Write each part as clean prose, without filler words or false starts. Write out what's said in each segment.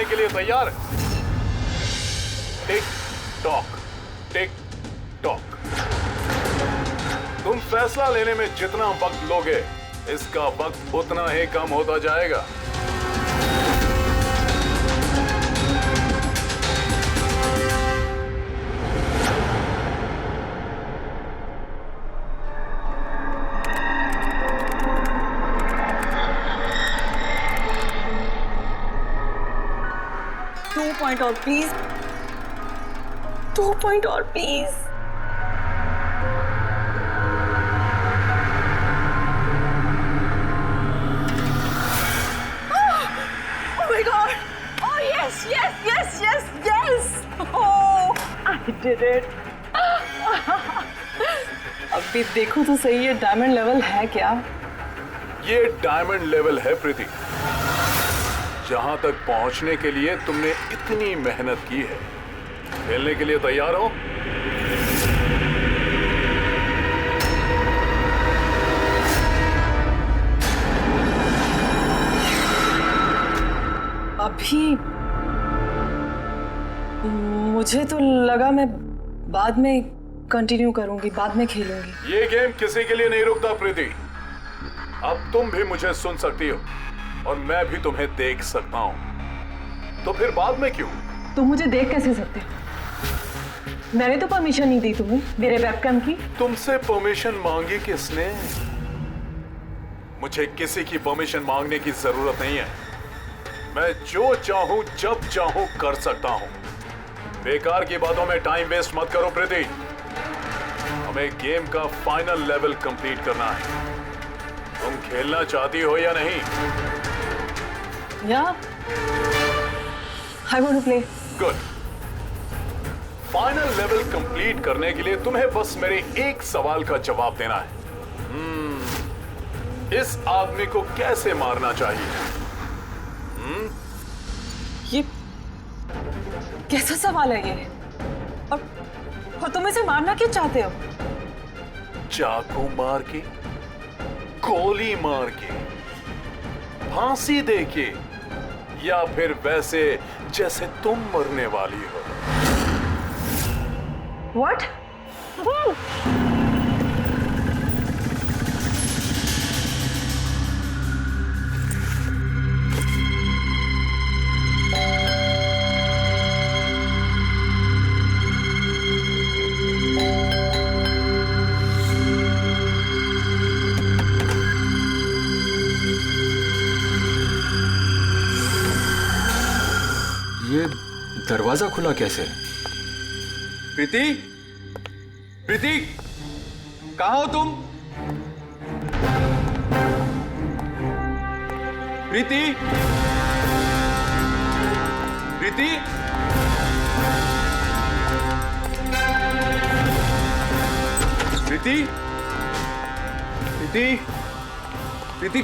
के लिए तैयार है? Tick tock, tick tock. तुम फैसला लेने में जितना वक्त लोगे, इसका वक्त उतना ही कम होता जाएगा। पॉइंट और प्लीज, 2 पॉइंट और please. Oh my God! Oh yes, yes, yes, yes, yes! Oh, I did it! अभी देखो तो सही, ये डायमंड लेवल है क्या? ये डायमंड लेवल है प्रीति। जहां तक पहुंचने के लिए तुमने इतनी मेहनत की है। खेलने के लिए तैयार हो? अभी मुझे तो लगा मैं बाद में कंटिन्यू करूंगी, बाद में खेलूंगी। ये गेम किसी के लिए नहीं रुकता प्रीति। अब तुम भी मुझे सुन सकती हो और मैं भी तुम्हें देख सकता हूं, तो फिर बाद में क्यों? तुम मुझे देख कैसे सकते? मैंने तो परमिशन नहीं दी तुम्हें मेरे वेबकैम की। तुमसे परमिशन मांगी किसने? मुझे किसी की परमिशन मांगने की जरूरत नहीं है। मैं जो चाहूं जब चाहूं कर सकता हूं। बेकार की बातों में टाइम वेस्ट मत करो प्रीति। हमें गेम का फाइनल लेवल कंप्लीट करना है। तुम खेलना चाहती हो या नहीं? Yeah, I want to play. Good. Final level complete करने के लिए तुम्हें बस मेरे एक सवाल का जवाब देना है। इस आदमी को कैसे मारना चाहिए? ये कैसा सवाल है ये? और तुम इसे मारना क्यों चाहते हो? चाकू मार के, गोली मार के, फांसी दे के, या फिर वैसे जैसे तुम मरने वाली हो? What? ये दरवाजा खुला कैसे? प्रीति, प्रीति, कहाँ हो तुम? प्रीति, प्रीति, प्रीति, प्रीति, प्रीति,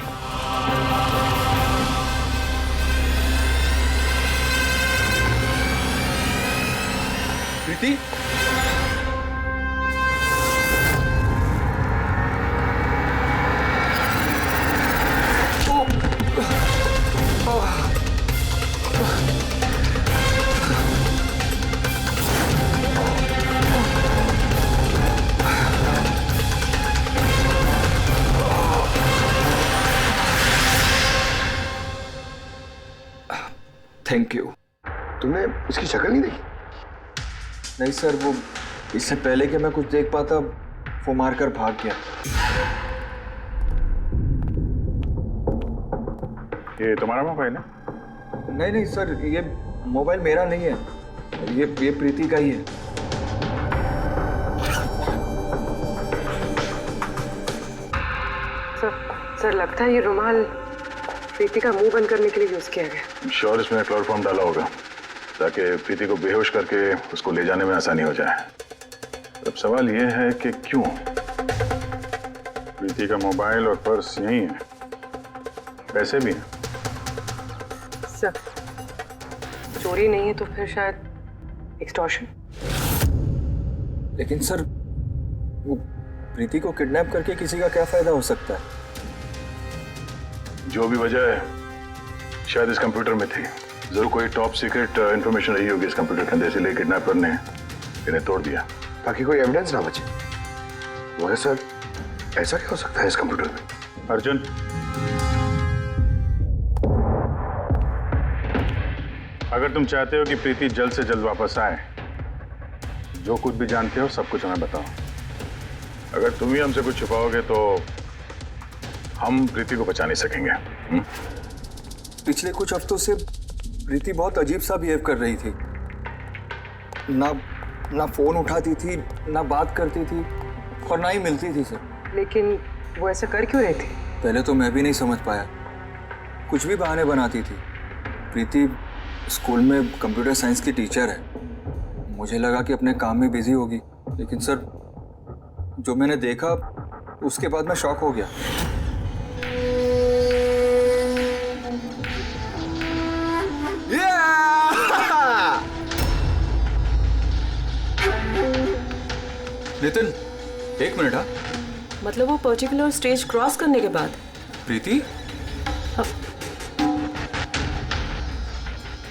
प्रीति, थैंक यू। तुमने उसकी शक्ल नहीं देखी? नहीं सर, वो इससे पहले कि मैं कुछ देख पाता वो मारकर भाग गया। ये तुम्हारा मोबाइल है? नहीं नहीं सर, ये मोबाइल मेरा नहीं है, ये प्रीति का ही है। सर लगता है ये रुमाल प्रीति का मुंह बंद करने के लिए यूज किया गया। श्योर इसमें क्लोरोफॉर्म डाला होगा ताकि प्रीति को बेहोश करके उसको ले जाने में आसानी हो जाए। अब सवाल ये है कि क्यों? प्रीति का मोबाइल और पर्स यही है, पैसे भी हैं। सर चोरी नहीं है तो फिर शायद एक्सटॉर्शन। लेकिन सर वो प्रीति को किडनैप करके किसी का क्या फायदा हो सकता है? जो भी वजह है शायद इस कंप्यूटर में थी। जरूर कोई टॉप सीक्रेट इंफॉर्मेशन रही होगी इस कंप्यूटर के अंदर, इसीलिए किडनैपर ने इन्हें तोड़ दिया ताकि कोई एविडेंस ना बचे। वो है सर, ऐसा क्या हो सकता है इस कंप्यूटर में? अर्जुन, अगर तुम चाहते हो कि प्रीति जल्द से जल्द वापस आए, जो कुछ भी जानते हो सब कुछ हमें बताओ। अगर तुम ही हमसे कुछ छुपाओगे तो हम प्रीति को बचा नहीं सकेंगे। पिछले कुछ हफ्तों से प्रीति बहुत अजीब सा बिहेव कर रही थी। ना फोन उठाती थी, ना बात करती थी और ना ही मिलती थी सर। लेकिन वो ऐसा कर क्यों रही थी? पहले तो मैं भी नहीं समझ पाया, कुछ भी बहाने बनाती थी। प्रीति स्कूल में कंप्यूटर साइंस की टीचर है, मुझे लगा कि अपने काम में बिजी होगी, लेकिन सर जो मैंने देखा उसके बाद मैं शॉक हो गया। नितिन, एक मिनट। हाँ, मतलब वो पर्टिकुलर स्टेज क्रॉस करने के बाद? प्रीति,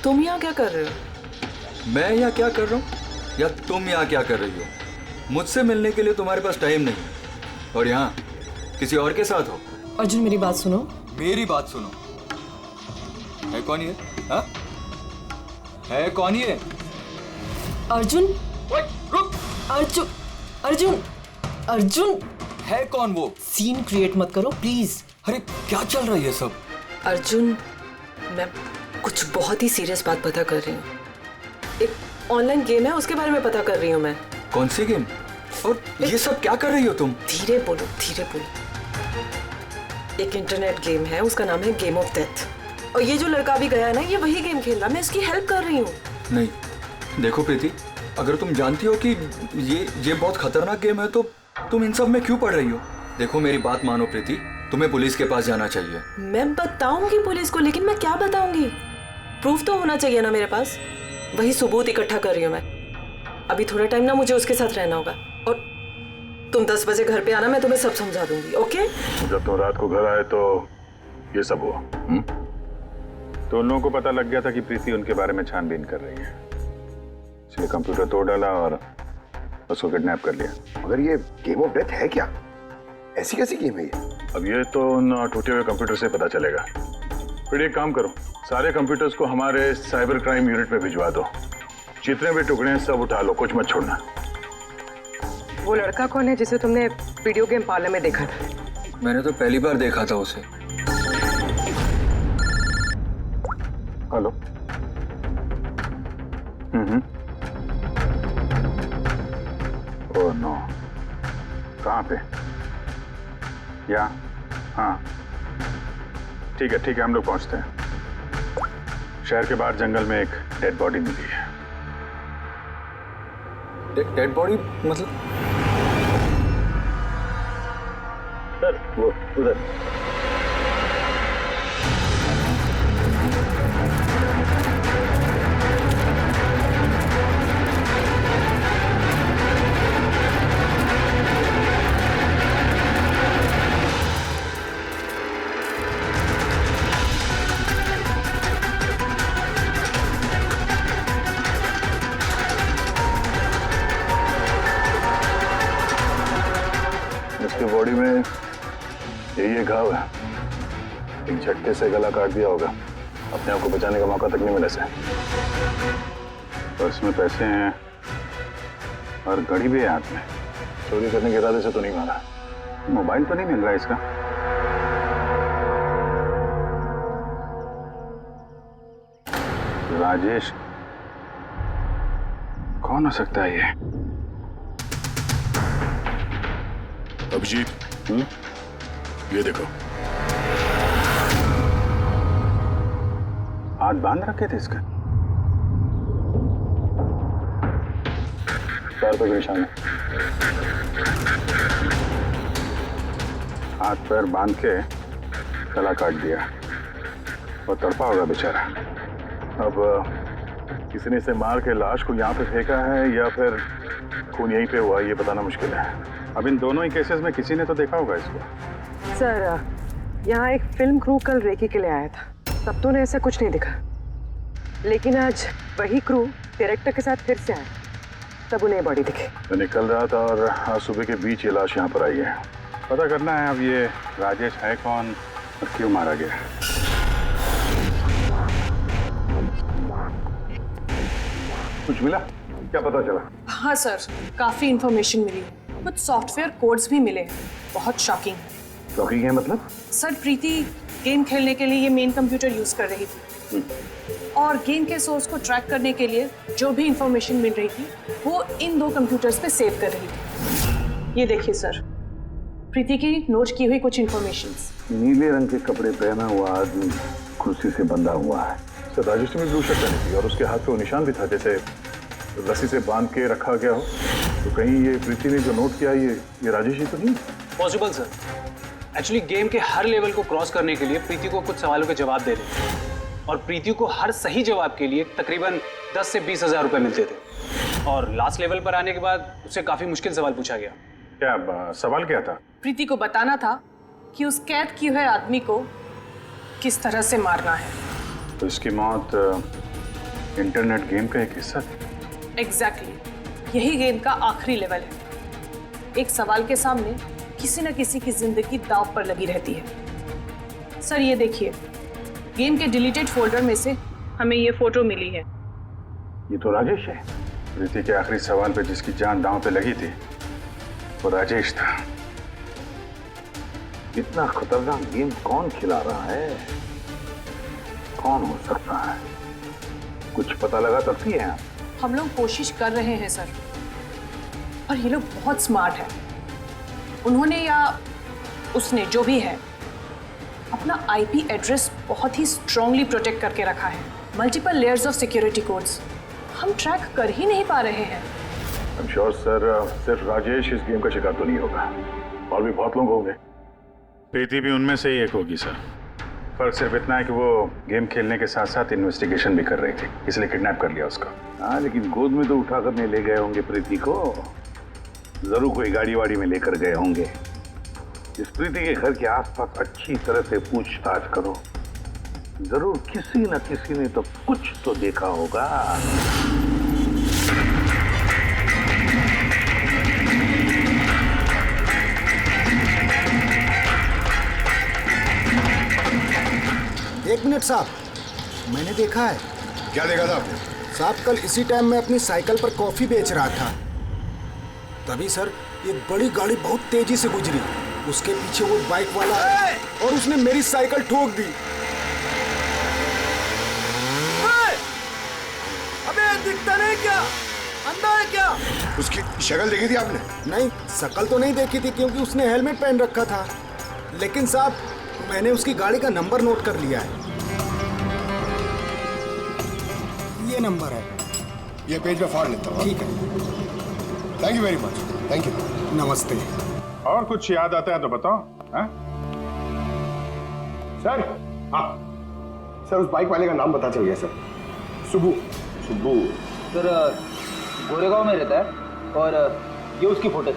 तुम यहाँ क्या कर रहे हो? मैं यहाँ क्या कर रहा हूँ या तुम यहाँ क्या कर रही हो? मुझसे मिलने के लिए तुम्हारे पास टाइम नहीं और यहाँ किसी और के साथ हो। अर्जुन मेरी बात सुनो। मेरी बात सुनो। है कौन ये? हाँ? है कौन ये? अर्जुन, रुक। अर्जुन, अर्जुन, अर्जुन, है कौन वो? सीन क्रिएट मत करो प्लीज। अरे क्या चल रहा है ये सब? अर्जुन, मैं कुछ बहुत ही सीरियस बात पता कर रही हूँ। एक ऑनलाइन गेम है, उसके बारे में पता कर रही हूँ मैं। कौन सी गेम? और ये सब क्या कर रही हो तुम? धीरे बोलो, धीरे बोलो। एक इंटरनेट गेम है, उसका नाम है गेम ऑफ डेथ। और ये जो लड़का भी गया है ना, ये वही गेम खेल रहा है, मैं इसकी हेल्प कर रही हूँ। नहीं, देखो प्रीति, अगर तुम जानती हो कि ये बहुत खतरनाक गेम है तो तुम इन सब में क्यों पड़ रही हो? देखो मेरी बात मानो प्रीति, तुम्हें पुलिस के पास जाना चाहिए। मैं बताऊंगी पुलिस को, लेकिन मैं क्या बताऊंगी? प्रूफ तो होना चाहिए ना मेरे पास। वही सबूत इकट्ठा कर रही हूँ मैं। अभी थोड़ा टाइम ना मुझे उसके साथ रहना होगा और तुम 10 बजे घर पे आना, मैं तुम्हें सब समझा दूंगी। ओके? जब तुम रात को घर आए तो ये सब हुआ। तो उन लोगों को पता लग गया था कि प्रीति उनके बारे में छानबीन कर रही है, इसलिए कंप्यूटर तोड़ डाला और उसको किडनैप कर लिया। मगर ये गेम ऑफ डेथ है क्या? ऐसी कैसी गेम है ये? अब ये तो उन टूटे हुए कंप्यूटर से पता चलेगा। फिर एक काम करो, सारे कंप्यूटर्स को हमारे साइबर क्राइम यूनिट में भिजवा दो। जितने भी टुकड़े हैं सब उठा लो, कुछ मत छोड़ना। वो लड़का कौन है जिसे तुमने वीडियो गेम पार्लर में देखा था? मैंने तो पहली बार देखा था उसे। हेलो। ओह नो, कहाँ पे? या हाँ ठीक है, हम लोग पहुंचते हैं। शहर के बाहर जंगल में एक डेड बॉडी मिली है। डेड बॉडी मतलब? सर वो उधर। उसके बॉडी में यही घाव है, एक झटके से गला काट दिया होगा। अपने आप को बचाने का मौका तक नहीं मिला इसे। पर्स में पैसे हैं और घड़ी भी है हाथ में। चोरी करने के इरादे से तो नहीं मारा। मोबाइल तो नहीं मिल रहा है इसका। राजेश कौन हो सकता है ये? अभिजीत, ये देखो। हाथ बांध रखे थे इसका। पैर पे निशान है। हाथ पैर बांध के गला काट दिया और तड़पा होगा बेचारा। अब किसी ने इसे मार के लाश को यहाँ पे फेंका है या फिर खून यहीं पे हुआ, ये बताना मुश्किल है। अब इन दोनों ही केसेस में किसी ने तो देखा होगा इसको। सर, यहाँ एक फिल्म क्रू कल रेकी के लिए आया था, तब तो ने ऐसा कुछ नहीं दिखा। लेकिन आज वही क्रू डायरेक्टर के साथ फिर से आया, तब उन्हें बॉडी दिखी। मैं निकल रहा था और आज सुबह के बीच ये लाश यहाँ पर आई है। पता करना है अब ये राजेश है कौन और क्यों मारा गया। कुछ मिला? क्या पता चला? हाँ सर, काफी इंफॉर्मेशन मिली है, कुछ सॉफ्टवेयर कोड्स भी मिले हैं, बहुत शॉकिंग है। शॉकिंग है मतलब? सर प्रीति गेम खेलने के लिए ये मेन कंप्यूटर यूज कर रही थी और गेम के सोर्स को ट्रैक करने के लिए जो भी इंफॉर्मेशन मिल रही थी वो इन 2 कंप्यूटर्स पे सेव कर रही थी। ये देखिए सर, प्रीति की नोट की हुई कुछ इंफॉर्मेशंस। नीले रंग के कपड़े पहना हुआ आदमी कुर्सी से बंधा हुआ है। सर राजेश में ब्लू शर्ट पहनी थी और उसके हाथ पे वो निशान भी था जैसे रस्सी से बांध के रखा गया हो। तो कहीं ये प्रीति ने जो नोट किया ये राजेश ही तो नहीं? Possible sir. एक्चुअली गेम के हर लेवल को क्रॉस करने के लिए प्रीति को कुछ सवालों के जवाब दे रहे थे और प्रीति को हर सही जवाब के लिए तकरीबन 10 से 20 हज़ार रुपए मिलते थे। और लास्ट लेवल पर आने के बाद उससे काफी मुश्किल सवाल पूछा गया। क्या सवाल क्या था? प्रीति को बताना था कि उस कैद किए हुए आदमी को किस तरह से मारना है। तो इसकी मौत इंटरनेट गेम का एक हिस्सा थी? एग्जैक्टली, यही गेम का आखिरी लेवल है। एक सवाल के सामने किसी न किसी की जिंदगी दांव पर लगी रहती है। सर ये देखिए, गेम के डिलीटेड फोल्डर में से हमें ये फोटो मिली है। ये तो राजेश है। प्रीति के आखिरी सवाल पे जिसकी जान दांव पे लगी थी वो राजेश था। इतना खतरनाक गेम कौन खिला रहा है? कौन हो सकता है? कुछ पता लगा सकती है आप? हम लोग कोशिश कर रहे हैं सर, और ये लोग बहुत स्मार्ट है। उन्होंने या उसने जो भी है अपना आईपी एड्रेस बहुत ही स्ट्रांगली प्रोटेक्ट करके रखा है। Multiple layers of security codes हम ट्रैक कर ही नहीं पा रहे हैं। I'm sure, सर सिर्फ राजेश इस गेम का शिकार तो नहीं होगा, और भी बहुत लोग होंगे। प्रीति भी उनमें से ही एक होगी सर। फर्क सिर्फ इतना है कि वो गेम खेलने के साथ साथ इन्वेस्टिगेशन भी कर रही थी, इसलिए किडनैप कर लिया उसका। हाँ, लेकिन गोद में तो उठा कर नहीं ले गए होंगे प्रीति को। जरूर कोई गाड़ी वाड़ी में लेकर गए होंगे। इस प्रीति के घर के आसपास अच्छी तरह से पूछताछ करो। जरूर किसी न किसी ने तो कुछ तो देखा होगा। एक मिनट साहब, मैंने देखा है। क्या देखा था आपने? साहब कल इसी टाइम मैं अपनी साइकिल पर कॉफी बेच रहा था, तभी सर एक बड़ी गाड़ी बहुत तेजी से गुजरी। उसके पीछे वो बाइक वाला है और उसने मेरी साइकिल ठोक दी। अबे दिखता नहीं क्या? अंधा है क्या? उसकी शक्ल देखी थी आपने? नहीं, शक्ल तो नहीं देखी थी क्योंकि उसने हेलमेट पहन रखा था, लेकिन साहब मैंने उसकी गाड़ी का नंबर नोट कर लिया है। ये नंबर है। ये पेज में फाड़ लेता हूँ। ठीक है, thank you very much. Thank you. नमस्ते। और कुछ याद आता है तो बताओ। हाँ सर? हाँ सर, उस बाइक वाले का नाम पता चल गया सर। सुबू। सुब्बू सर गोरेगांव में रहता है और ये उसकी फोटो है।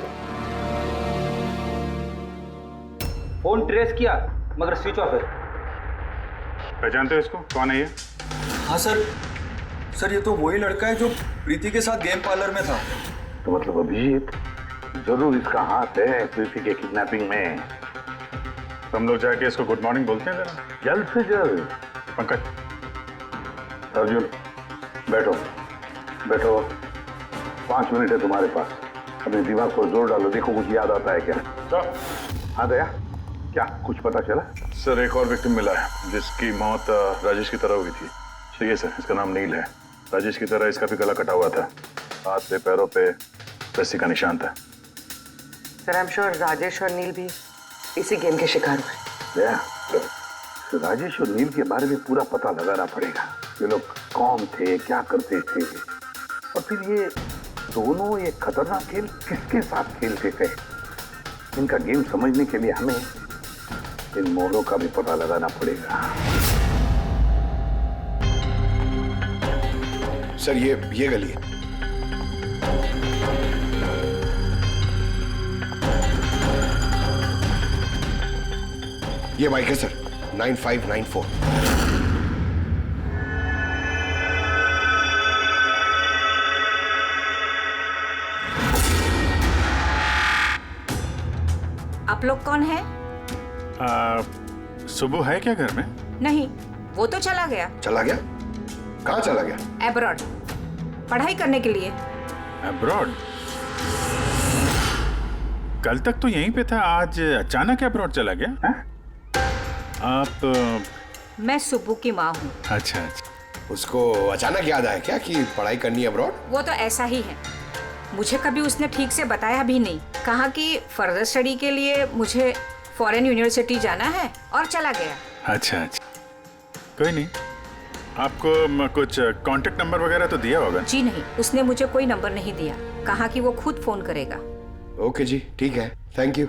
फोन ट्रेस किया मगर स्विच ऑफ है। पहचानते हो इसको? कौन है ये? हाँ सर ये तो वही लड़का है जो प्रीति के साथ गेम पार्लर में था। तो मतलब अभिजीत जरूर इसका हाथ है प्रीति के किडनैपिंग में। हम लोग जाके इसको गुड मॉर्निंग बोलते हैं जरा, जल्द से जल्द। पंकज, अर्जुन, बैठो बैठो, 5 मिनट है तुम्हारे पास। अपने दिमाग पर जोर डालो, देखो कुछ याद आता है क्या। हाँ दया, क्या कुछ पता चला? सर एक और विक्टिम मिला है जिसकी मौत राजेश की तरह हुई थी। ठीक है सर, इसका नाम नील है। राजेश की तरह इसका भी गला कटा हुआ था, हाथ पे पैरों पे रस्सी का निशान था। Sir I am sure Rajesh और नील भी इसी गेम के शिकार हुए। तो राजेश और नील के बारे में पूरा पता लगाना पड़ेगा। ये लोग कौन थे, क्या करते थे, और फिर ये दोनों ये खतरनाक खेल किसके साथ खेलते थे। इनका गेम समझने के लिए हमें इन मोड़ों का भी पता लगाना पड़ेगा। सर ये गली है। ये बाइक है सर, 9594। आप लोग कौन हैं? सुबह है क्या घर में? नहीं, वो तो चला गया। चला गया? कहाँ चला गया? एब्रॉड, पढ़ाई करने के लिए। एब्रॉड? कल तक तो यहीं पे था, आज अचानक एब्रॉड चला गया है? आप मैं सुब्बू की माँ हूँ। अच्छा अच्छा। उसको अचानक याद आया क्या कि पढ़ाई करनी है अब्रॉड? वो तो ऐसा ही है, मुझे कभी उसने ठीक से बताया भी नहीं। कहा कि फर्दर स्टडी के लिए मुझे फॉरेन यूनिवर्सिटी जाना है और चला गया। अच्छा अच्छा, कोई नहीं। आपको कुछ कांटेक्ट नंबर वगैरह तो दिया होगा? जी नहीं, उसने मुझे कोई नंबर नहीं दिया। कहा कि वो खुद फोन करेगा। ओके जी, ठीक है, थैंक यू।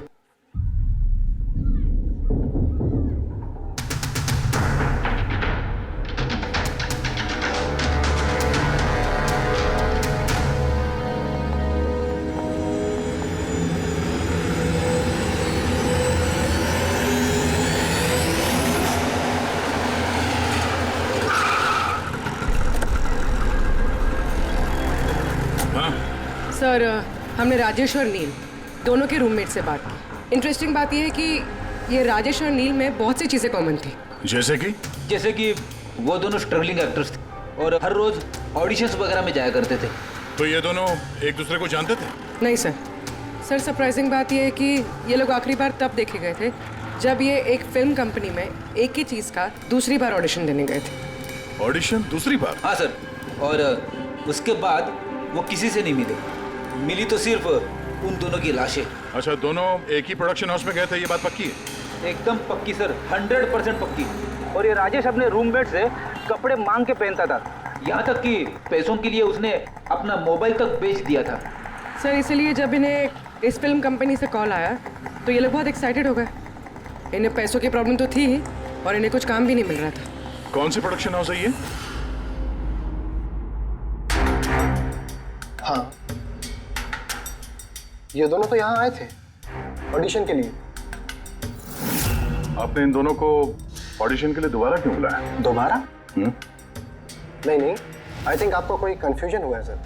सर, हमने राजेश और नील दोनों के रूममेट से बात की। इंटरेस्टिंग बात यह है कि ये राजेश और नील में बहुत सी चीज़ें कॉमन थी। जैसे कि वो दोनों स्ट्रगलिंग एक्टर्स थे और हर रोज ऑडिशंस वगैरह में जाया करते थे। तो ये दोनों एक दूसरे को जानते थे? नहीं सर। सर, सरप्राइजिंग बात यह है कि ये लोग आखिरी बार तब देखे गए थे जब ये एक फिल्म कंपनी में एक ही चीज़ का दूसरी बार ऑडिशन देने गए थे। ऑडिशन दूसरी बार? हाँ सर, और उसके बाद वो किसी से नहीं मिले। मिली तो सिर्फ उन दोनों की लाशें। अच्छा, दोनों एक ही प्रोडक्शन हाउस में गए थे, ये बात पक्की है? एकदम पक्की सर, 100% पक्की। और ये राजेश अपने रूममेट से कपड़े मांग के पहनता था, यहाँ तक कि पैसों के लिए उसने अपना मोबाइल तक बेच दिया था। सर, इसलिए जब इन्हें इस फिल्म कंपनी से कॉल आया तो ये लोग बहुत एक्साइटेड हो गए। इन्हें पैसों की प्रॉब्लम तो थी ही और इन्हें कुछ काम भी नहीं मिल रहा था। कौन सी प्रोडक्शन हाउस है ये? हाँ, ये दोनों तो यहाँ आए थे ऑडिशन के लिए। आपने इन दोनों को ऑडिशन के लिए दोबारा क्यों बुलाया? दोबारा? नहीं, आई थिंक आपको कोई कंफ्यूजन हुआ है सर।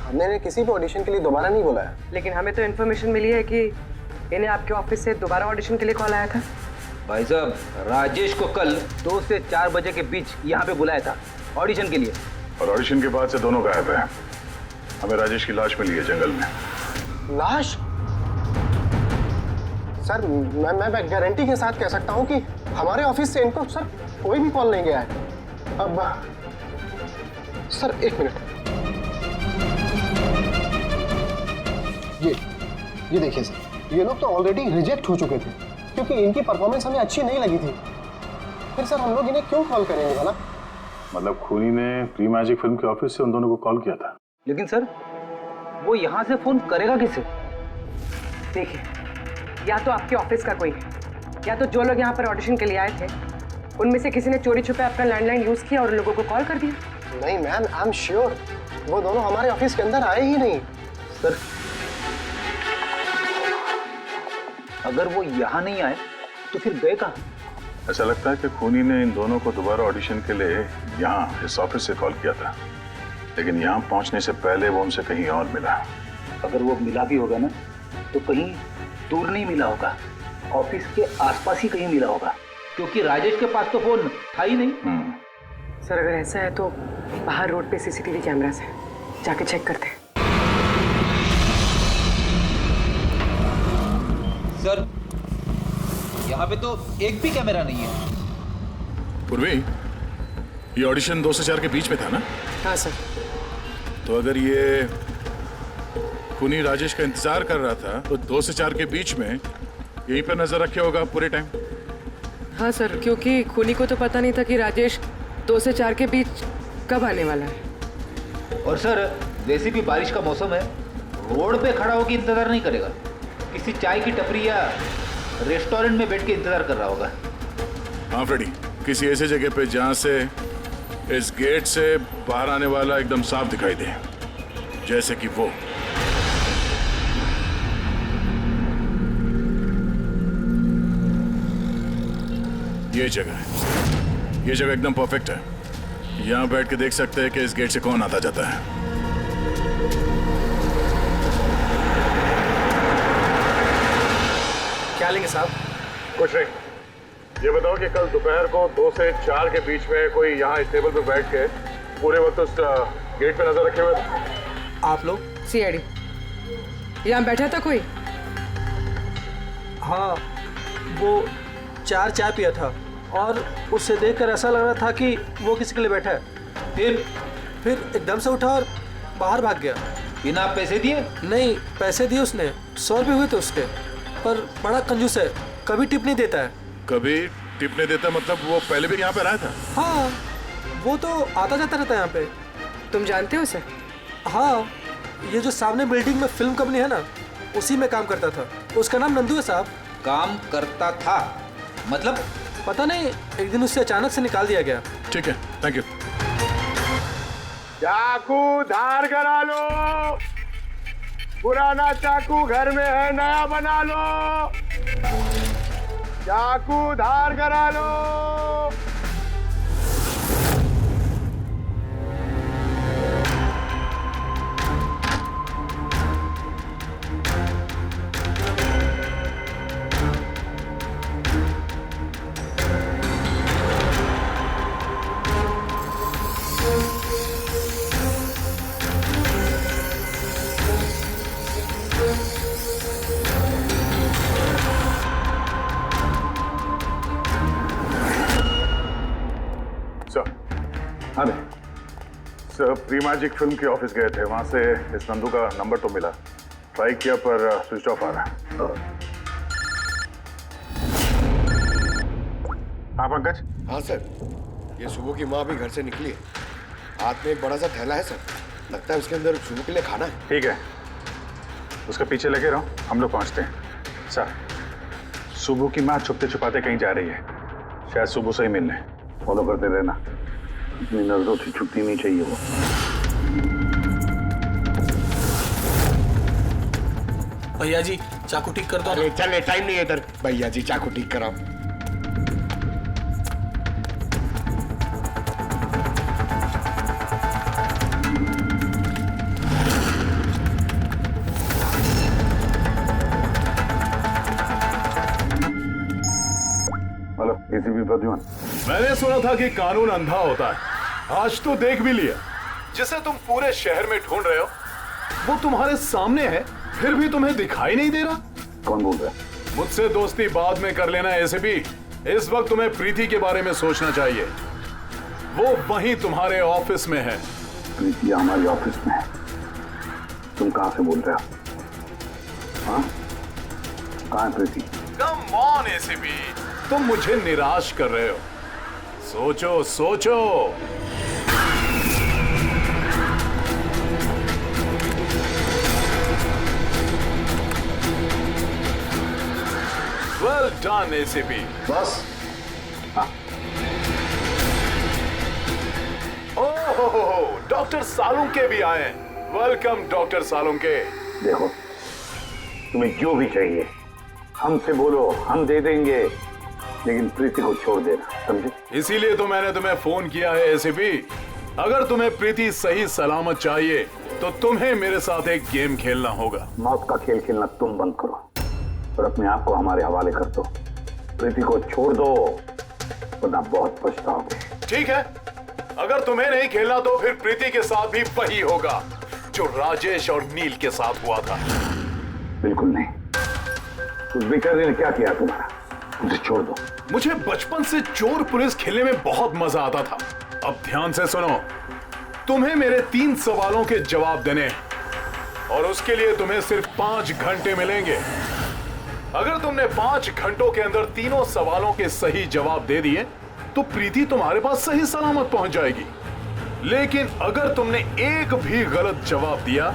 हमने इन्हें किसी भी ऑडिशन के लिए दोबारा नहीं बुलाया। लेकिन हमें तो इन्फॉर्मेशन मिली है कि इन्हें आपके ऑफिस से दोबारा ऑडिशन के लिए कॉल आया था। भाई साहब, राजेश को कल 2 से 4 बजे के बीच यहाँ पे बुलाया था ऑडिशन के लिए। और ऑडिशन के बाद से दोनों गायब हैं। हमें राजेश की लाश मिली है जंगल में। लाश? सर, मैं गारंटी के साथ कह सकता हूँ कि हमारे ऑफिस से इनको सर कोई भी कॉल नहीं गया है। अब सर, एक मिनट, ये देखिए सर, ये लोग तो ऑलरेडी रिजेक्ट हो चुके थे क्योंकि इनकी परफॉर्मेंस हमें अच्छी नहीं लगी थी। फिर सर हम लोग इन्हें क्यों कॉल करेंगे भला? मतलब खूनी ने प्री मैजिक फिल्म के ऑफिस से उन दोनों को कॉल किया था। लेकिन सर, वो यहाँ से फोन करेगा किसे? देखिए, या तो आपके ऑफिस का कोई है, या तो जो लोग यहाँ पर ऑडिशन के लिए आए थे उनमें से किसी ने चोरी छुपे अपना लैंडलाइन यूज किया और लोगों को कॉल कर दिया। नहीं मैम, आई एम श्योर वो दोनों हमारे ऑफिस के अंदर आए ही नहीं। सर, अगर वो यहाँ नहीं आए तो फिर गए कहाँ? ऐसा लगता है कि खूनी ने इन दोनों को दोबारा ऑडिशन के लिए यहाँ इस ऑफिस से कॉल किया था, लेकिन यहाँ पहुँचने से पहले वो उनसे कहीं और मिला। अगर वो मिला भी होगा ना तो कहीं दूर नहीं मिला होगा, ऑफिस के आसपास ही कहीं मिला होगा, क्योंकि राजेश के पास तो फोन था ही नहीं। सर, अगर ऐसा है तो बाहर रोड पे सीसीटीवी कैमरास है, जाके चेक करते हैं। सर, यहाँ पे तो एक भी कैमरा नहीं है। पूर्वी, ये ऑडिशन 2 से 4 के बीच में था ना? हाँ सर। तो अगर ये खूनी राजेश का इंतजार कर रहा था तो 2 से 4 के बीच में यहीं पर नजर रखे होगा पूरे टाइम। हाँ सर, क्योंकि खूनी को तो पता नहीं था कि राजेश 2 से 4 के बीच कब आने वाला है। और सर, वैसे भी बारिश का मौसम है, रोड पे खड़ा होकर इंतजार नहीं करेगा, किसी चाय की टपरी या रेस्टोरेंट में बैठ के इंतजार कर रहा होगा। हाँ फ्रेडी, किसी ऐसे जगह पे जहाँ से इस गेट से बाहर आने वाला एकदम साफ दिखाई दे, जैसे कि वो। ये जगह है, ये जगह एकदम परफेक्ट है। यहाँ बैठ के देख सकते हैं कि इस गेट से कौन आता जाता है। क्या क्या लेंगे साहब? कुछ नहीं, ये बताओ कि कल दोपहर को 2 से 4 के बीच में कोई यहाँ इस टेबल पे बैठ के पूरे वक्त उस गेट पे नजर रखे हुए थे? आप लोग? सीआईडी यहाँ बैठा था कोई? हाँ, वो 4 चाय पिया था और उससे देखकर ऐसा लग रहा था कि वो किसी के लिए बैठा है। फिर एकदम से उठा और बाहर भाग गया। बिना पैसे दिए? नहीं, पैसे दिए उसने, 100 रुपये हुए थे उसके, पर बड़ा कंजूस है, कभी टिप नहीं देता है। कभी टिप नहीं देता मतलब वो पहले भी यहाँ पे रहा था? हाँ, वो तो आता जाता रहता है यहाँ पे। तुम जानते हो उसे? हाँ, ये जो सामने बिल्डिंग में फिल्म कंपनी है ना, उसी में काम करता था। उसका नाम नंदू है साहब। काम करता था मतलब? पता नहीं, एक दिन उससे अचानक से निकाल दिया गया। ठीक है, थैंक यू। चाकू धार करा लो, पुराना चाकू घर में है, नया बना लो। चाकू धार करा लो। हाँ सर, प्री मैजिक फिल्म के ऑफिस गए थे, वहां से इस नंदू का नंबर तो मिला, ट्राई किया पर स्विच ऑफ आ रहा है। हाँ पंकज? हाँ सर, ये सुबह की माँ भी घर से निकली है, हाथ में एक बड़ा सा थैला है सर, लगता है उसके अंदर सुबह के लिए खाना है। ठीक है, उसके पीछे लगे रहो, हम लोग पहुंचते हैं। सर, सुबह की माँ छुपते छुपाते कहीं जा रही है, शायद सुबह से ही मिलने। फॉलो करते रहना, अपनी नजरों से छुट्टी नहीं चाहिए वो। भैया जी, चाकू ठीक कर दो। अरे चले, टाइम नहीं है इधर। भैया जी चाकू ठीक कराओ। Hello, ACP Pradyuman. मैंने सुना था कि कानून अंधा होता है, आज तो देख भी लिया। जिसे तुम पूरे शहर में ढूंढ रहे हो वो तुम्हारे सामने है, फिर भी तुम्हें दिखाई नहीं दे रहा। कौन बोल रहा है? मुझसे दोस्ती बाद में कर लेना एसीपी, इस वक्त तुम्हें प्रीति के बारे में सोचना चाहिए। वो वहीं तुम्हारे ऑफिस में है। प्रीति हमारी ऑफिस में है? तुम कहां से बोल रहे हो? हाँ, कहां है प्रीति? कम ऑन एसीपी, तुम मुझे निराश कर रहे हो। सोचो सोचो। Well done ACP. बस? ओहो, डॉक्टर सालुंके भी आए हैं। Welcome doctor Salunke. देखो, तुम्हें जो भी चाहिए हमसे बोलो, हम दे देंगे, लेकिन प्रीति को छोड़ देना, समझे? इसीलिए तो मैंने तुम्हें फोन किया है एसीपी। अगर तुम्हें प्रीति सही सलामत चाहिए तो तुम्हें मेरे साथ एक गेम खेलना होगा। मौत का खेल खेलना तुम बंद करो और अपने आप को हमारे हवाले कर दो। प्रीति को छोड़ दो, वरना बहुत पछताओगे। ठीक है, अगर तुम्हें नहीं खेलना तो फिर प्रीति के साथ भी वही होगा जो राजेश और नील के साथ हुआ था। बिल्कुल नहीं। उस बेचारे ने क्या किया तुम्हारा? उसे छोड़ दो। मुझे बचपन से चोर पुलिस खेलने में बहुत मजा आता था। अब ध्यान से सुनो, तुम्हें मेरे 3 सवालों के जवाब देने हैं और उसके लिए तुम्हें सिर्फ 5 घंटे मिलेंगे। अगर तुमने 5 घंटों के अंदर तीनों सवालों के सही जवाब दे दिए तो प्रीति तुम्हारे पास सही सलामत पहुंच जाएगी। लेकिन अगर तुमने एक भी गलत जवाब दिया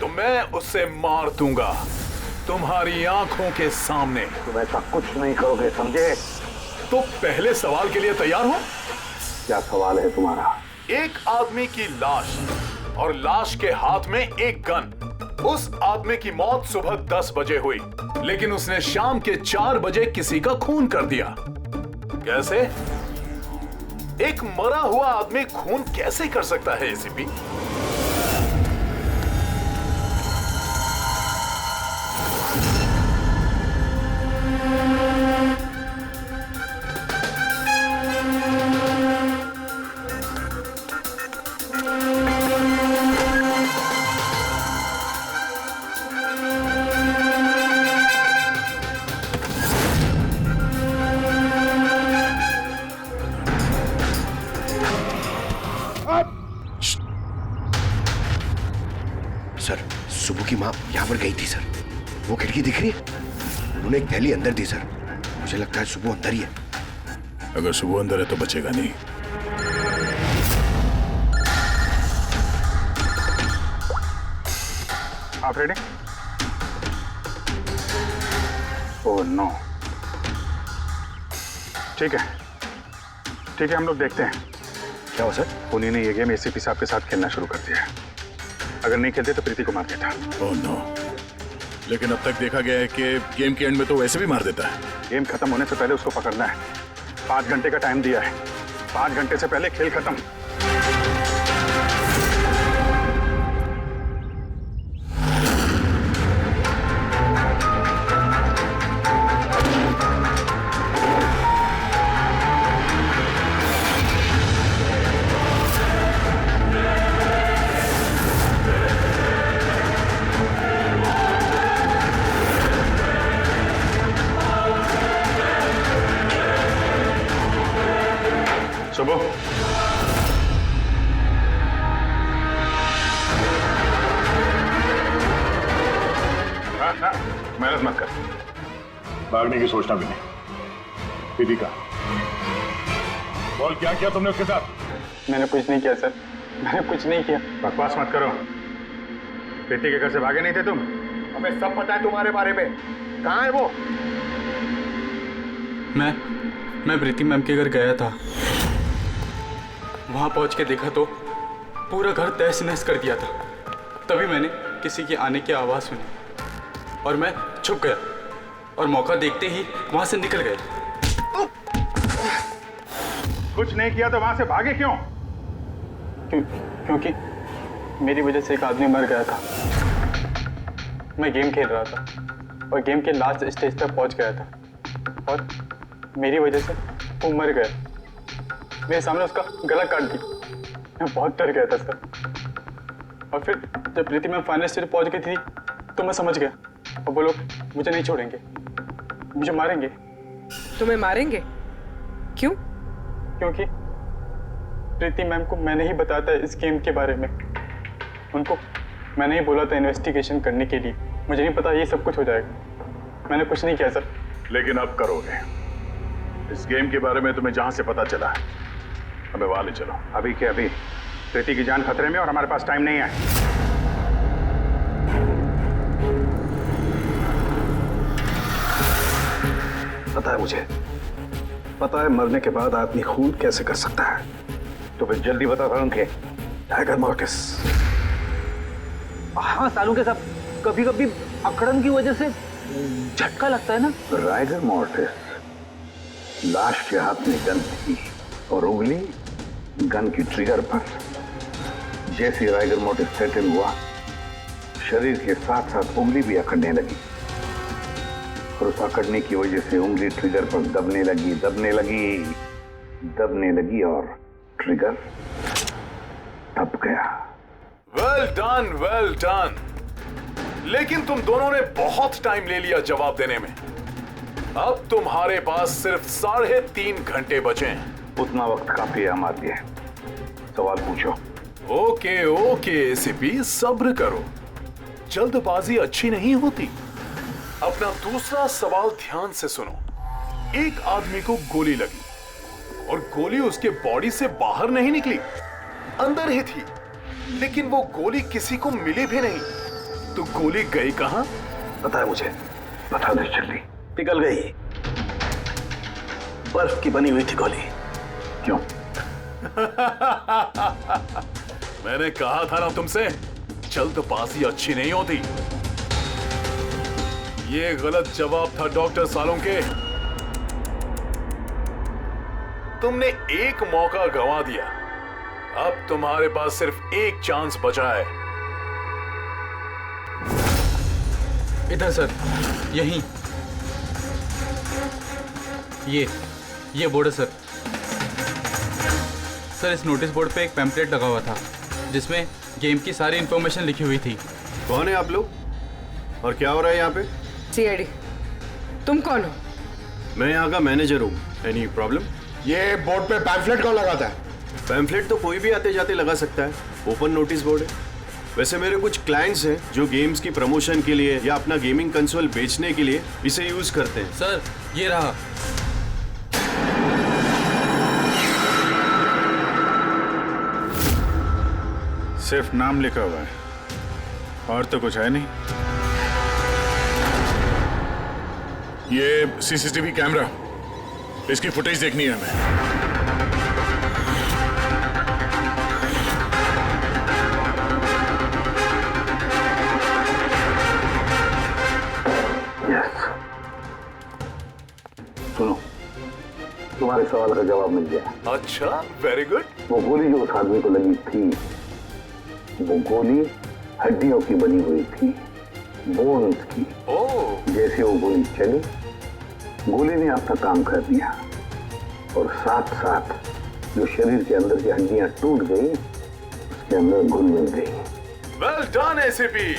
तो मैं उससे मार दूंगा तुम्हारी आंखों के सामने। तुम ऐसा कुछ नहीं करोगे, समझे? तो पहले सवाल के लिए तैयार हो? क्या सवाल है तुम्हारा? एक आदमी की लाश और लाश के हाथ में एक गन। उस आदमी की मौत सुबह 10 बजे हुई, लेकिन उसने शाम के 4 बजे किसी का खून कर दिया। कैसे? एक मरा हुआ आदमी खून कैसे कर सकता है एसीपी? सुबह की माँ यहाँ पर गई थी सर। वो खिड़की दिख रही है, उन्होंने एक थैली अंदर दी सर। मुझे लगता है सुबह अंदर ही है। अगर सुबह अंदर है तो बचेगा नहीं। आप रेडी? Oh no. ठीक है हम लोग देखते हैं। क्या हो सर? उन्हीं ने ये गेम एसीपी साहब के साथ खेलना शुरू कर दिया है। अगर नहीं खेलते तो प्रीति को मार देता। Oh no. लेकिन अब तक देखा गया है कि गेम के एंड में तो वैसे भी मार देता है। गेम खत्म होने से पहले उसको पकड़ना है। 5 घंटे का टाइम दिया है। 5 घंटे से पहले खेल खत्म। सुबह मेहनत मत कर। भागने की सोचना भी नहीं। प्रीति का बोल, क्या किया तुमने उसके साथ? मैंने कुछ नहीं किया सर, मैंने कुछ नहीं किया। बकवास मत करो। प्रीति के घर से भागे नहीं थे तुम? हमें सब पता है तुम्हारे बारे में। कहाँ है वो? मैं प्रीति मैम के घर गया था। वहां पहुंच के देखा तो पूरा घर तहस नहस कर दिया था। तभी मैंने किसी के आने की आवाज़ सुनी और मैं छुप गया और मौका देखते ही वहां से निकल गया। कुछ नहीं किया तो वहां से भागे क्यों? क्योंकि मेरी वजह से एक आदमी मर गया था। मैं गेम खेल रहा था और गेम के लास्ट स्टेज तक पहुंच गया था और मेरी वजह से वो मर गया। मेरे सामने उसका गला काट दी। मैं बहुत डर गया था सर। और फिर जब प्रीति मैम फाइनल स्टेज पहुंच गई थी तो मैं समझ गया और वो लोग मुझे नहीं छोड़ेंगे, मुझे मारेंगे। तुम्हें मारेंगे? क्यों? क्योंकि प्रीति मैम को मैंने ही बताया था इस गेम के बारे में। उनको मैंने ही बोला था इन्वेस्टिगेशन करने के लिए। मुझे नहीं पता ये सब कुछ हो जाएगा। मैंने कुछ नहीं किया सर। लेकिन अब करोगे। इस गेम के बारे में तुम्हें जहां से पता चला है हमें वहां ले चलो। अभी के अभी। प्रीति की जान खतरे में और हमारे पास टाइम नहीं है। पता है मुझे, पता है मरने के बाद आदमी खून कैसे कर सकता है। तो फिर जल्दी बता था उनके टाइगर मॉर्टिस। हाँ सालों के साथ कभी कभी अकड़न की वजह से झटका लगता है ना। राइगर मॉर्टिस लाश के हाथ में गन थी और उंगली गन की ट्रिगर पर। जैसे राइगर मॉर्टिस सेटल हुआ, शरीर के साथ साथ उंगली भी अकड़ने लगी और उस अकड़ने की वजह से उंगली ट्रिगर पर दबने लगी और ट्रिगर दब गया। Well done. लेकिन तुम दोनों ने बहुत टाइम ले लिया जवाब देने में। अब तुम्हारे पास सिर्फ 3.5 घंटे बचे हैं। उतना वक्त काफी है हमारे लिए। सवाल पूछो। ओके एसीपी, सब्र करो। जल्दबाजी अच्छी नहीं होती। अपना दूसरा सवाल ध्यान से सुनो। एक आदमी को गोली लगी और गोली उसके बॉडी से बाहर नहीं निकली, अंदर ही थी। लेकिन वो गोली किसी को मिली भी नहीं। तो गोली गई कहां? पता है मुझे, बता दे जल्दी। पिघल गई। बर्फ की बनी हुई थी गोली। क्यों? मैंने कहा था ना तुमसे, जल्दबाजी अच्छी नहीं होती। ये गलत जवाब था डॉक्टर सालुंके। तुमने एक मौका गंवा दिया। अब तुम्हारे पास सिर्फ एक चांस बचा है। इधर सर, यहीं। ये बोर्ड है सर, इस नोटिस बोर्ड पे एक पैम्पलेट लगा हुआ था जिसमें गेम की सारी इंफॉर्मेशन लिखी हुई थी। कौन है आप लोग और क्या हो रहा है यहाँ पे? सीआईडी। तुम कौन हो? मैं यहाँ का मैनेजर हूँ। Any problem? ये बोर्ड पे पैम्फलेट कौन लगाता है? पैम्फलेट तो कोई भी आते जाते लगा सकता है। ओपन नोटिस बोर्ड है। वैसे मेरे कुछ क्लाइंट्स हैं जो गेम्स की प्रमोशन के लिए या अपना गेमिंग कंसोल बेचने के लिए इसे यूज करते हैं। सर ये रहा। सिर्फ नाम लिखा हुआ है और तो कुछ है नहीं। ये सीसीटीवी कैमरा, इसकी फुटेज देखनी है हमें। सुनो, तुम्हारे सवाल का जवाब मिल गया। अच्छा, वेरी गुड। वो गोली जो उस आदमी को लगी थी, वो गोली हड्डियों की बनी हुई थी, बोन्स की। जैसे वो गोली चली, गोली ने अपना काम कर दिया और साथ साथ जो शरीर के अंदर की हड्डियां टूट गई, उसके अंदर घुल मिल गई। वेल डन एसीपी,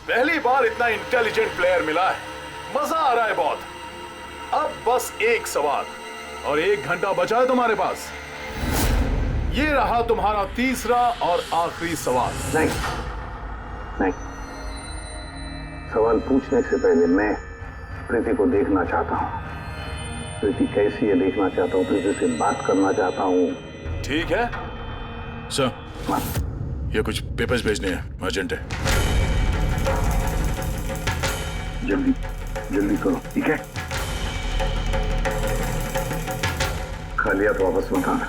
पहली बार इतना इंटेलिजेंट प्लेयर मिला है, मजा आ रहा है बहुत। अब बस एक सवाल और 1 घंटा बचा है तुम्हारे पास। ये रहा तुम्हारा तीसरा और आखिरी सवाल। नहीं, सवाल पूछने से पहले मैं प्रीति को देखना चाहता हूँ। प्रीति कैसी है देखना चाहता हूँ, प्रीति से बात करना चाहता हूँ। ठीक है सर, ये कुछ पेपर्स भेजने हैं, अर्जेंट है। जल्दी करो, ठीक है? खाली हाथ वापस मत आना।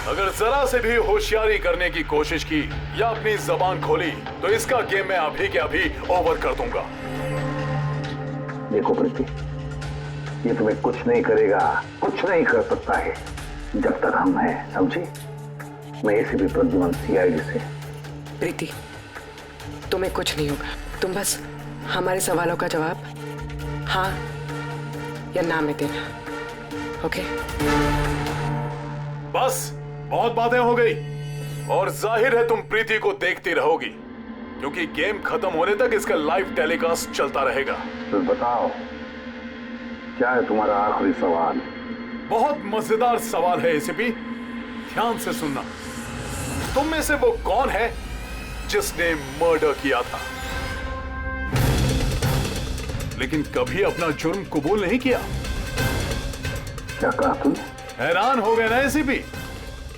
अगर जरा से भी होशियारी करने की कोशिश की या अपनी जबान खोली तो इसका गेम मैं अभी के अभी ओवर कर दूंगा। देखो प्रीति, ये तुम्हें कुछ नहीं करेगा, कुछ नहीं कर सकता है जब तक हम हैं, समझी? मैं एसीपी प्रद्युमन सीआईडी से। प्रीति, तुम्हें कुछ नहीं होगा। तुम बस हमारे सवालों का जवाब हाँ या ना में देना, ओके? बस बहुत बातें हो गई और जाहिर है तुम प्रीति को देखती रहोगी क्योंकि गेम खत्म होने तक इसका लाइव टेलीकास्ट चलता रहेगा। तो बताओ, क्या है तुम्हारा आखिरी सवाल? बहुत मजेदार सवाल है एसीपी, ध्यान से सुनना। तुम में से वो कौन है जिसने मर्डर किया था लेकिन कभी अपना जुर्म कबूल नहीं किया? क्या कहा तुमने? हैरान हो गए ना एसीपी?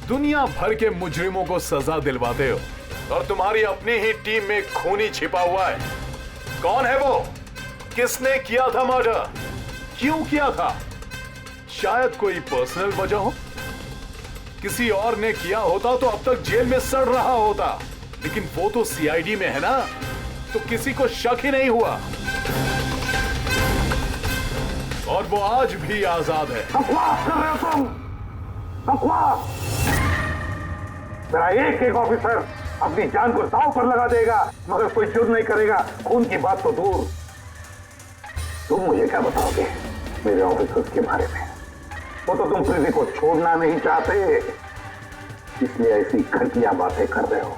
दुनिया भर के मुजरिमों को सजा दिलवाते हो और तुम्हारी अपनी ही टीम में खूनी छिपा हुआ है। कौन है वो? किसने किया था मर्डर? क्यों किया था? शायद कोई पर्सनल वजह हो। किसी और ने किया होता तो अब तक जेल में सड़ रहा होता, लेकिन वो तो सीआईडी में है ना, तो किसी को शक ही नहीं हुआ और वो आज भी आजाद है। बकवास कर रहे हो तुम, बकवास। मेरा एक ऑफिसर अपनी जान को दांव पर लगा देगा मगर कोई जुर्म नहीं करेगा, खून की बात तो दूर। तुम मुझे क्या बताओगे मेरे ऑफिसर्स के बारे में? वो तो तुम प्रीति को छोड़ना नहीं चाहते, इसलिए ऐसी घटिया बातें कर रहे हो।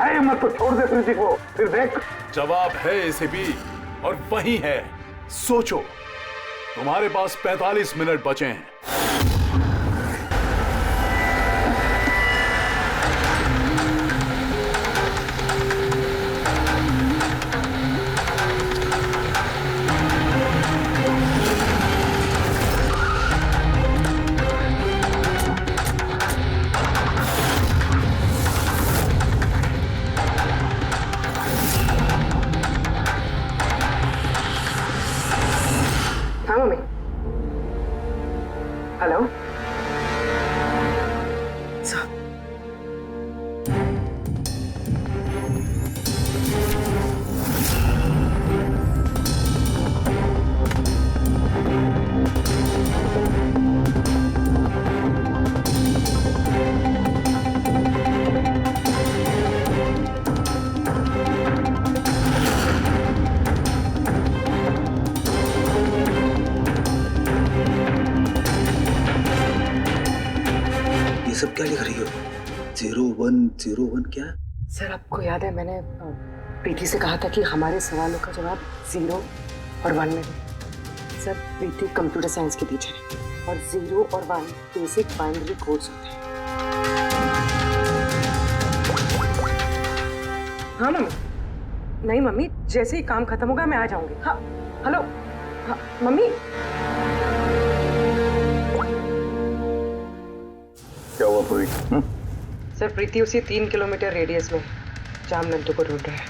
है मत तो छोड़ दे प्रीति को, फिर देख। जवाब है एसीपी और वही है। सोचो, तुम्हारे पास 45 मिनट बचे हैं। हेलो सब क्या लिख रही हो? 0101 क्या? सर, आपको याद है मैंने प्रीति से कहा था कि हमारे सवालों का जवाब 0 और 1 में दें। सर, प्रीति कंप्यूटर साइंस की टीचर है और 0 और 1 बेसिक बाइनरी कोड्स होते हैं। हाँ मम्मी। नहीं मम्मी, जैसे ही काम खत्म होगा मैं आ जाऊंगी। हाँ हेलो। हाँ मम्मी। क्या हुआ पूरी? सर प्रीति उसी 3 किलोमीटर रेडियस में जाम नंदू को ढूंढ रहा है।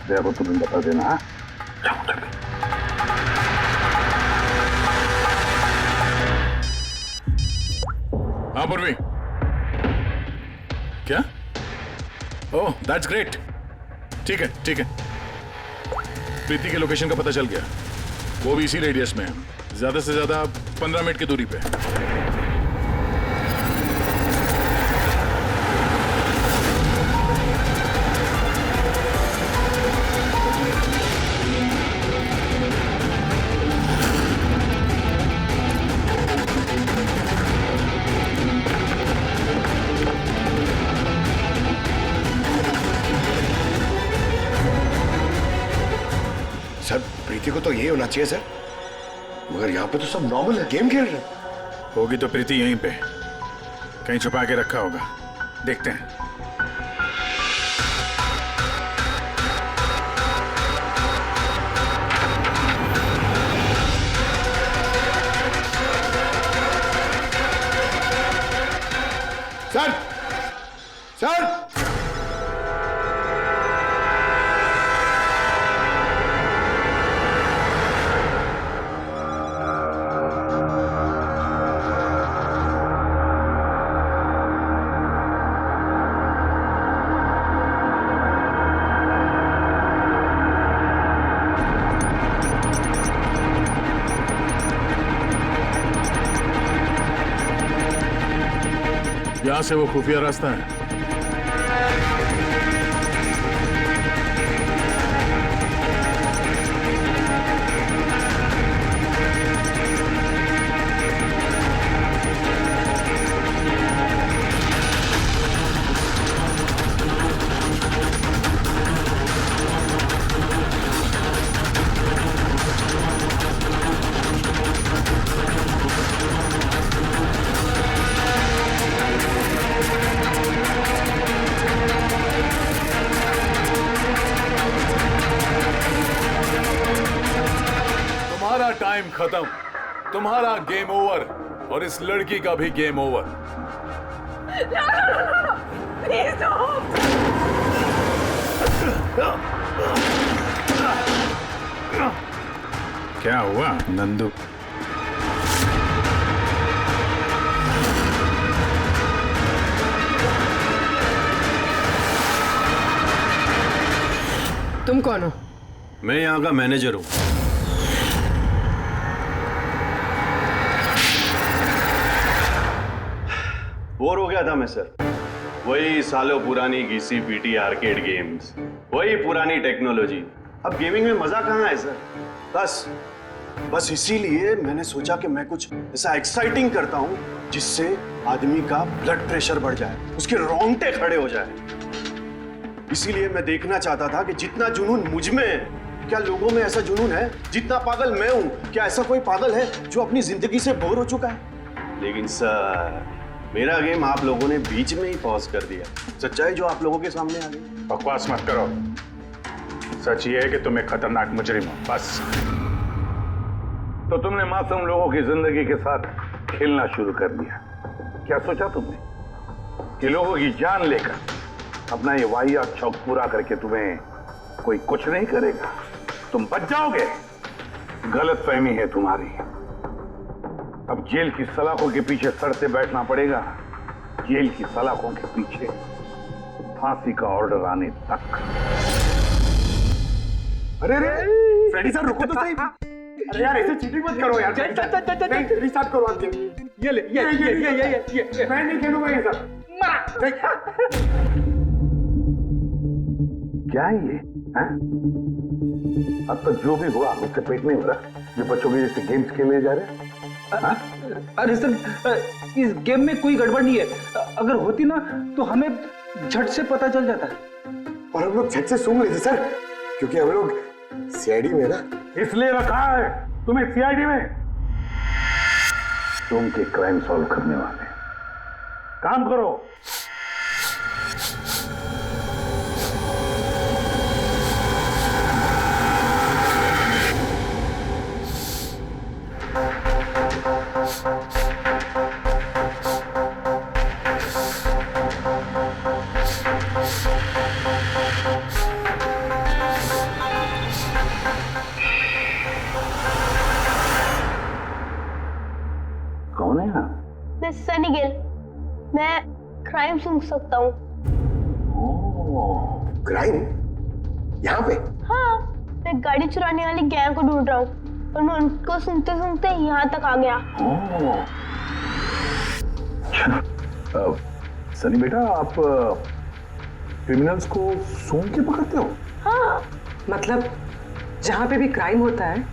दया को तुम्हें बता देना। हाँ हाँ पूर्वी, क्या? Oh that's great. ठीक है ठीक है, प्रीति के लोकेशन का पता चल गया, वो भी इसी रेडियस में है, ज्यादा से ज्यादा 15 मिनट की दूरी पे। सर प्रीति को तो यही होना चाहिए सर, मगर यहाँ पे तो सब नॉर्मल है, गेम खेल रहे हैं। होगी तो प्रीति यहीं पे कहीं छुपा के रखा होगा, देखते हैं। सर सर यहां से वो खुफिया रास्ता है। तुम्हारा टाइम खत्म, तुम्हारा गेम ओवर, और इस लड़की का भी गेम ओवर। प्लीज क्या हुआ नंदू? तुम कौन हो? मैं यहाँ का मैनेजर हूँ। बोर हो गया था मैं सर, वही सालों पुरानी घिसी पीटी आर्केड गेम्स, वही पुरानी टेक्नोलॉजी। अब गेमिंग में मजा कहाँ है सर? बस इसीलिए मैंने सोचा कि मैं कुछ ऐसा एक्साइटिंग करता हूँ जिससे आदमी का ब्लड प्रेशर बढ़ जाए, उसके रोंगटे खड़े हो जाए। इसीलिए मैं देखना चाहता था कि जितना जुनून मुझ में है, क्या लोगों में ऐसा जुनून है? जितना पागल मैं हूं, क्या ऐसा कोई पागल है जो अपनी जिंदगी से बोर हो चुका है? लेकिन सर, मेरा गेम आप लोगों ने बीच में ही पॉज कर दिया। सच्चाई जो आप लोगों के सामने आ गई। बकवास मत करो, सच ये है कि तुम एक खतरनाक मुजरिम हो, बस। तो तुमने मासूम लोगों की जिंदगी के साथ खेलना शुरू कर दिया। क्या सोचा तुमने कि लोगों की जान लेकर अपना ये वाहियात शौक पूरा करके तुम्हें कोई कुछ नहीं करेगा, तुम बच जाओगे? गलत फहमी है तुम्हारी। अब जेल की सलाखों के पीछे सड़ते बैठना पड़ेगा, जेल की सलाखों के पीछे फांसी का ऑर्डर आने तक। अरे फ्रेडी सर रुको तो सही। अरे यार ऐसे चीटिंग मत करो यार। नहीं रिस्टार्ट करो आप गेम। ये ले ये मैं नहीं खेलूंगा ये सब। क्या है ये? अब तक जो भी हुआ उससे पेट नहीं भरा, ये बच्चों के जैसे गेम्स खेले जा रहे हैं। अरे सर, इस गेम में कोई गड़बड़ नहीं है। अगर होती ना तो हमें झट से पता चल जाता। और हम लोग झट से सूंघ लेते सर, क्योंकि हम लोग सीआईडी में ना। इसलिए रखा है तुम्हें सीआईडी में, तुम के क्राइम सॉल्व करने वाले। काम करो। मैं सनी गिल, मैं क्राइम सुन सकता हूँ। क्राइम? यहाँ पे? हाँ, मैं गाड़ी चुराने वाली गैंग को ढूंढ रहा हूँ और मैं उनको सुनते सुनते यहाँ तक आ गया। सनी बेटा, आप क्रिमिनल्स को सूंघ के पकड़ते हो? हाँ, मतलब जहाँ पे भी क्राइम होता है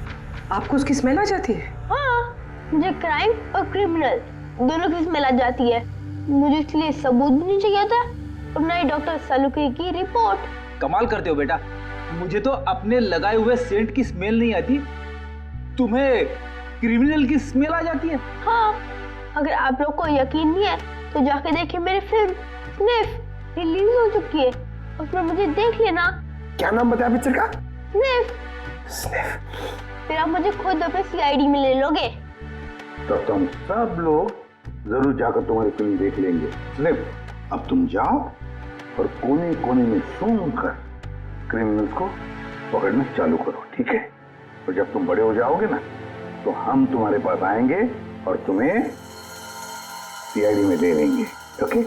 आपको उसकी स्मेल आ जाती है? हाँ, मुझे क्राइम और क्रिमिनल दोनों की स्मेल आ जाती है। मुझे इसलिए सबूत भी नहीं चाहिए था और ना ही डॉक्टर सलूके की रिपोर्ट। कमाल करते हो बेटा, मुझे तो अपने लगाए हुए सेंट की स्मेल नहीं आती, तुम्हें क्रिमिनल की स्मेल आ जाती है। हाँ, अगर आप लोग को यकीन नहीं है तो जाके देखिए मेरी फिल्म स्निफ रिलीज हो चुकी है, उसमें मुझे देख लेना। क्या नाम बताया पिक्चर का? स्निफ। फिर आप मुझे खुद अपने सीआईडी में ले लोगे। तो तुम सब लोग जरूर जाकर तुम्हारी फिल्म देख लेंगे। स्निफ, अब तुम जाओ और कोने कोने में सूंघ कर क्रिमिनल्स को पकड़ना चालू करो, ठीक है? और जब तुम बड़े हो जाओगे ना तो हम तुम्हारे पास आएंगे और तुम्हें सीआईडी में दे देंगे, ओके?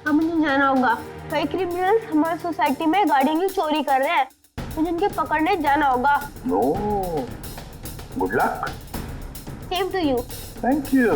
अब मुझे जाना होगा, कई क्रिमिनल्स हमारी सोसाइटी में गाड़ियों की चोरी कर रहे हैं, मुझे उनके पकड़ने जाना होगा। No, good luck. Same to you. Thank you.